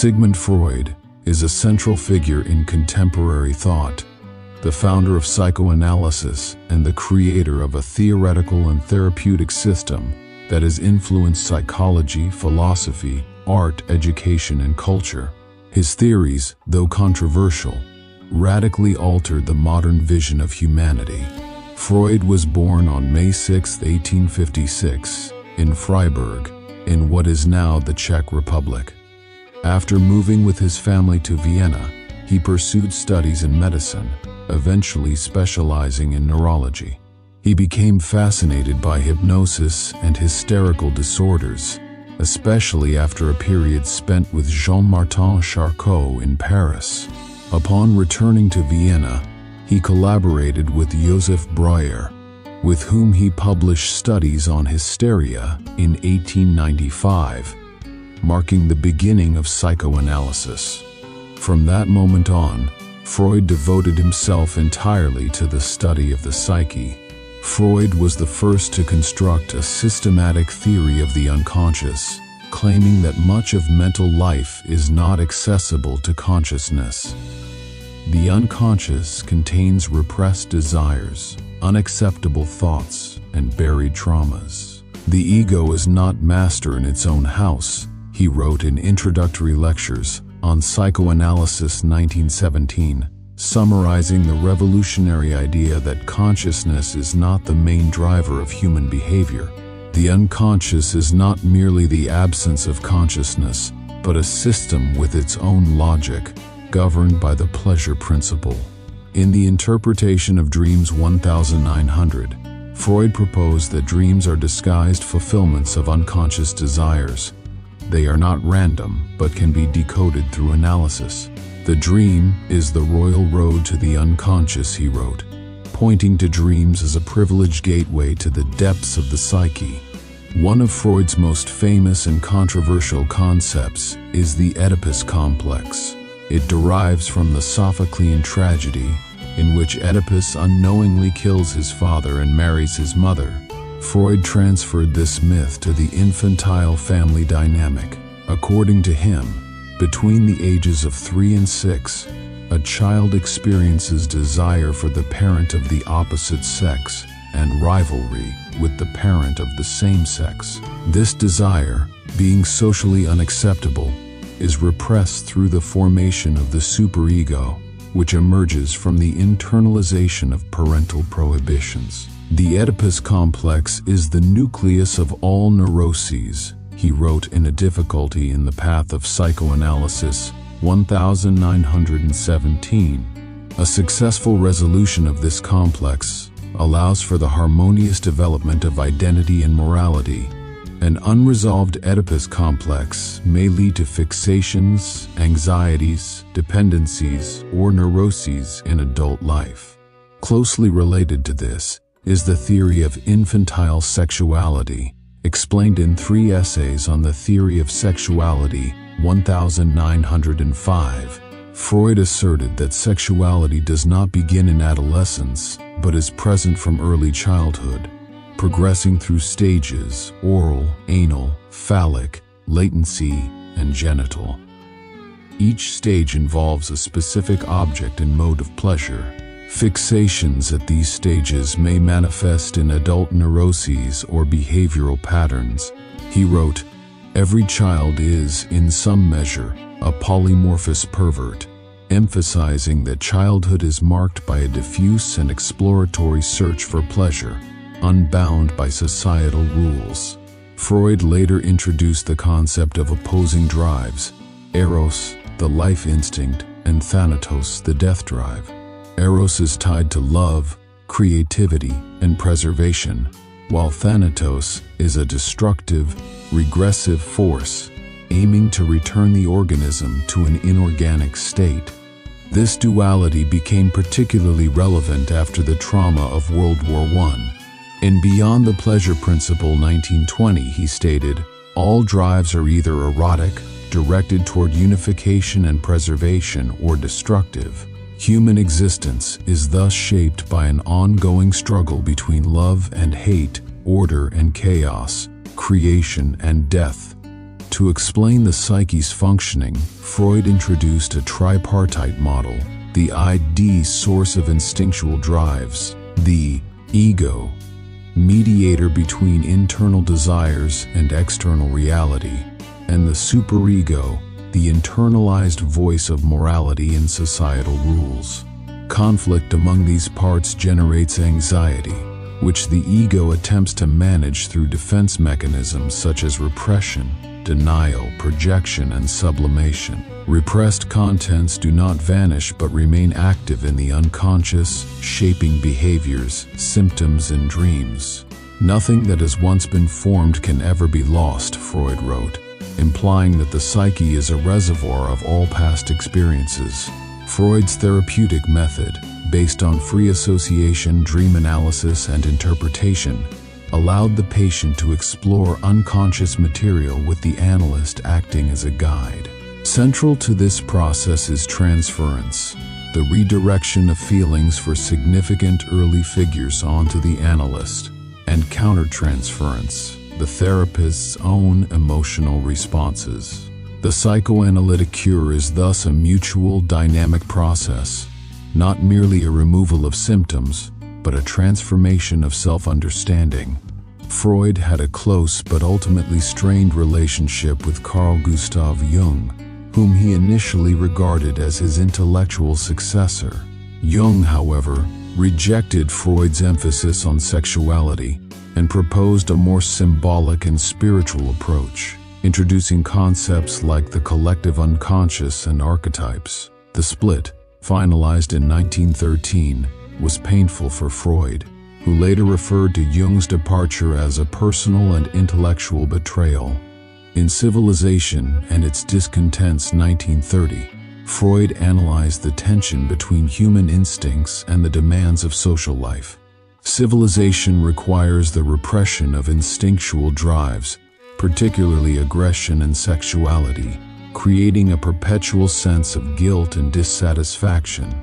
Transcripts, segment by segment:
Sigmund Freud is a central figure in contemporary thought, the founder of psychoanalysis and the creator of a theoretical and therapeutic system that has influenced psychology, philosophy, art, education, and culture. His theories, though controversial, radically altered the modern vision of humanity. Freud was born on May 6, 1856, in Freiburg, in what is now the Czech Republic. After moving with his family to Vienna, he pursued studies in medicine, eventually specializing in neurology. He became fascinated by hypnosis and hysterical disorders, especially after a period spent with Jean-Martin Charcot in Paris. Upon returning to Vienna, he collaborated with Joseph Breuer, with whom he published studies on hysteria in 1895, marking the beginning of psychoanalysis. From that moment on, Freud devoted himself entirely to the study of the psyche. Freud was the first to construct a systematic theory of the unconscious, claiming that much of mental life is not accessible to consciousness. The unconscious contains repressed desires, unacceptable thoughts, and buried traumas. The ego is not master in its own house, he wrote in introductory lectures on Psychoanalysis 1917, summarizing the revolutionary idea that consciousness is not the main driver of human behavior. The unconscious is not merely the absence of consciousness, but a system with its own logic, governed by the pleasure principle. In the interpretation of Dreams 1900, Freud proposed that dreams are disguised fulfillments of unconscious desires. They are not random, but can be decoded through analysis. The dream is the royal road to the unconscious, he wrote, pointing to dreams as a privileged gateway to the depths of the psyche. One of Freud's most famous and controversial concepts is the Oedipus complex. It derives from the Sophoclean tragedy, in which Oedipus unknowingly kills his father and marries his mother. Freud transferred this myth to the infantile family dynamic. According to him, between the ages of 3 and 6, a child experiences desire for the parent of the opposite sex and rivalry with the parent of the same sex. This desire, being socially unacceptable, is repressed through the formation of the superego, which emerges from the internalization of parental prohibitions. The Oedipus complex is the nucleus of all neuroses, he wrote in A Difficulty in the Path of Psychoanalysis, 1917. A successful resolution of this complex allows for the harmonious development of identity and morality. An unresolved Oedipus complex may lead to fixations, anxieties, dependencies, or neuroses in adult life. Closely related to this is the theory of infantile sexuality, explained in 3 essays on the theory of sexuality, 1905. Freud asserted that sexuality does not begin in adolescence, but is present from early childhood, progressing through stages: oral, anal, phallic, latency, and genital. Each stage involves a specific object and mode of pleasure. Fixations at these stages may manifest in adult neuroses or behavioral patterns. He wrote, "Every child is, in some measure, a polymorphous pervert," emphasizing that childhood is marked by a diffuse and exploratory search for pleasure, unbound by societal rules. Freud later introduced the concept of opposing drives: eros, the life instinct, and thanatos, the death drive. Eros is tied to love, creativity, and preservation, while thanatos is a destructive, regressive force, aiming to return the organism to an inorganic state. This duality became particularly relevant after the trauma of World War I. In Beyond the Pleasure Principle 1920, he stated, "All drives are either erotic, directed toward unification and preservation, or destructive. Human existence is thus shaped by an ongoing struggle between love and hate, order and chaos, creation and death." To explain the psyche's functioning, Freud introduced a tripartite model, the id source of instinctual drives, the ego, mediator between internal desires and external reality, and the superego, the internalized voice of morality and societal rules. Conflict among these parts generates anxiety, which the ego attempts to manage through defense mechanisms such as repression, denial, projection, and sublimation. Repressed contents do not vanish but remain active in the unconscious, shaping behaviors, symptoms, and dreams. Nothing that has once been formed can ever be lost, Freud wrote, implying that the psyche is a reservoir of all past experiences. Freud's therapeutic method, based on free association, dream analysis, and interpretation, allowed the patient to explore unconscious material with the analyst acting as a guide. Central to this process is transference, the redirection of feelings for significant early figures onto the analyst, and countertransference, the therapist's own emotional responses. The psychoanalytic cure is thus a mutual dynamic process, not merely a removal of symptoms, but a transformation of self-understanding. Freud had a close but ultimately strained relationship with Carl Gustav Jung, whom he initially regarded as his intellectual successor. Jung, however, rejected Freud's emphasis on sexuality and proposed a more symbolic and spiritual approach, introducing concepts like the collective unconscious and archetypes. The split, finalized in 1913, was painful for Freud, who later referred to Jung's departure as a personal and intellectual betrayal. In Civilization and Its Discontents, 1930, Freud analyzed the tension between human instincts and the demands of social life. Civilization requires the repression of instinctual drives, particularly aggression and sexuality, creating a perpetual sense of guilt and dissatisfaction.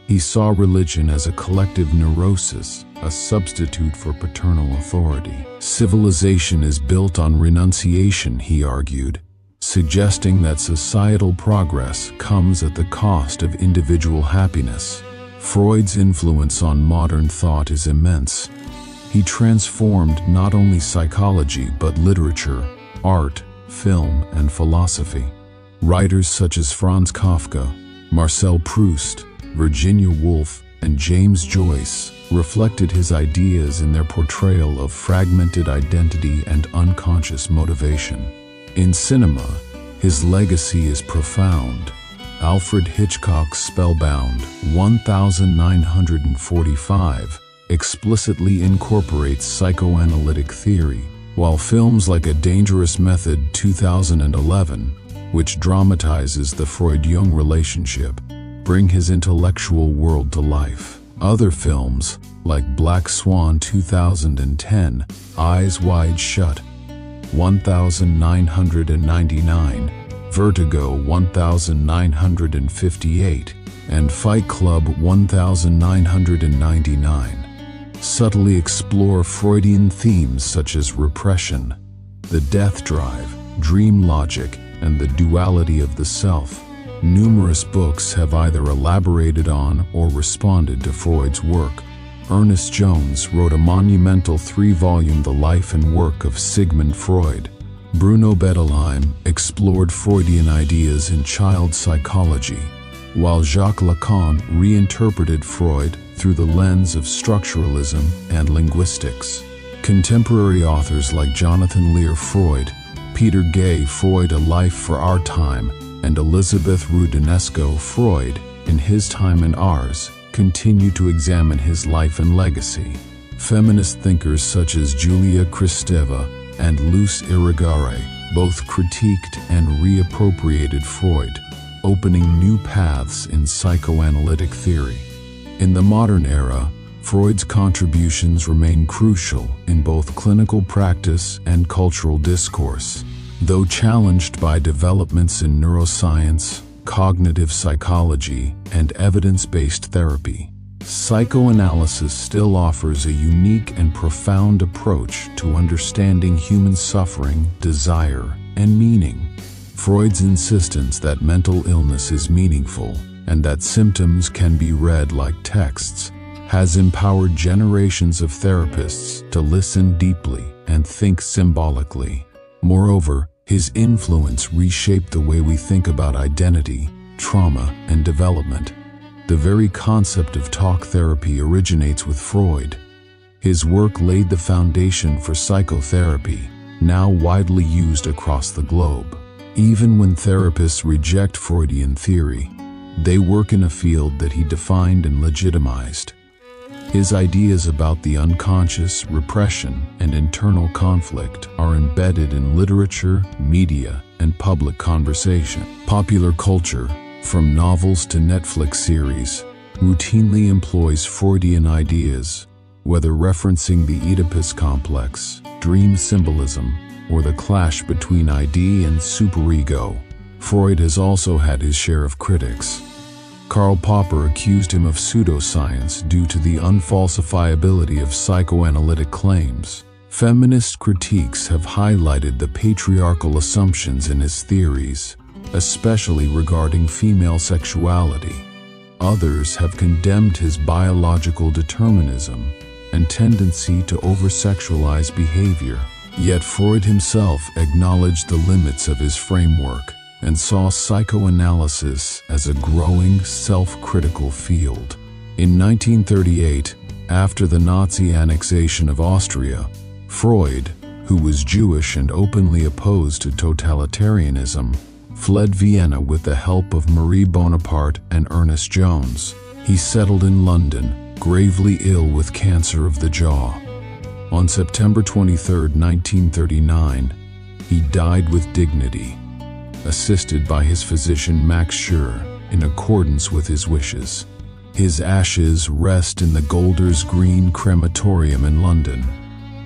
He saw religion as a collective neurosis, a substitute for paternal authority. Civilization is built on renunciation, he argued, suggesting that societal progress comes at the cost of individual happiness. Freud's influence on modern thought is immense. He transformed not only psychology but literature, art, film, and philosophy. Writers such as Franz Kafka, Marcel Proust, Virginia Woolf, and James Joyce reflected his ideas in their portrayal of fragmented identity and unconscious motivation. In cinema, his legacy is profound. Alfred Hitchcock's Spellbound, 1945, explicitly incorporates psychoanalytic theory, while films like A Dangerous Method, 2011, which dramatizes the Freud-Jung relationship, bring his intellectual world to life. Other films, like Black Swan 2010, Eyes Wide Shut, 1999, Vertigo 1958, and Fight Club 1999, subtly explore Freudian themes such as repression, the death drive, dream logic, and the duality of the self. Numerous books have either elaborated on or responded to Freud's work. Ernest Jones wrote a monumental 3-volume The Life and Work of Sigmund Freud. Bruno Bettelheim explored Freudian ideas in child psychology, while Jacques Lacan reinterpreted Freud through the lens of structuralism and linguistics. Contemporary authors like Jonathan Lear Freud, Peter Gay Freud, A Life for Our Time, and Elizabeth Roudanesco Freud, In His Time and Ours, continue to examine his life and legacy. Feminist thinkers such as Julia Kristeva and Luce Irigaray both critiqued and reappropriated Freud, opening new paths in psychoanalytic theory. In the modern era, Freud's contributions remain crucial in both clinical practice and cultural discourse. Though challenged by developments in neuroscience, cognitive psychology, and evidence-based therapy, psychoanalysis still offers a unique and profound approach to understanding human suffering, desire, and meaning. Freud's insistence that mental illness is meaningful and that symptoms can be read like texts has empowered generations of therapists to listen deeply and think symbolically. Moreover, his influence reshaped the way we think about identity, trauma, and development. The very concept of talk therapy originates with Freud. His work laid the foundation for psychotherapy, now widely used across the globe. Even when therapists reject Freudian theory, they work in a field that he defined and legitimized. His ideas about the unconscious, repression, and internal conflict are embedded in literature, media, and public conversation. Popular culture, from novels to Netflix series, routinely employs Freudian ideas, whether referencing the Oedipus complex, dream symbolism, or the clash between ID and superego. Freud has also had his share of critics. Karl Popper accused him of pseudoscience due to the unfalsifiability of psychoanalytic claims. Feminist critiques have highlighted the patriarchal assumptions in his theories, especially regarding female sexuality. Others have condemned his biological determinism and tendency to over-sexualize behavior. Yet Freud himself acknowledged the limits of his framework and saw psychoanalysis as a growing, self-critical field. In 1938, after the Nazi annexation of Austria, Freud, who was Jewish and openly opposed to totalitarianism, fled Vienna with the help of Marie Bonaparte and Ernest Jones. He settled in London, gravely ill with cancer of the jaw. On September 23, 1939, he died with dignity, assisted by his physician Max Schur, in accordance with his wishes. His ashes rest in the Golders Green Crematorium in London.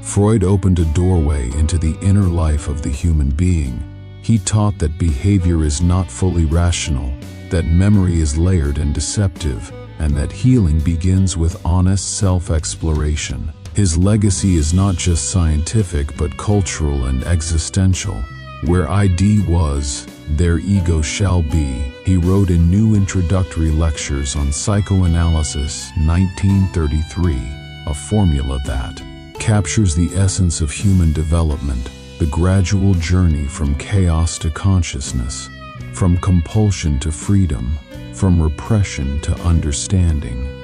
Freud opened a doorway into the inner life of the human being. He taught that behavior is not fully rational, that memory is layered and deceptive, and that healing begins with honest self-exploration. His legacy is not just scientific but cultural and existential. Where ID was, there ego shall be, he wrote in New Introductory Lectures on Psychoanalysis, 1933, a formula that captures the essence of human development, the gradual journey from chaos to consciousness, from compulsion to freedom, from repression to understanding.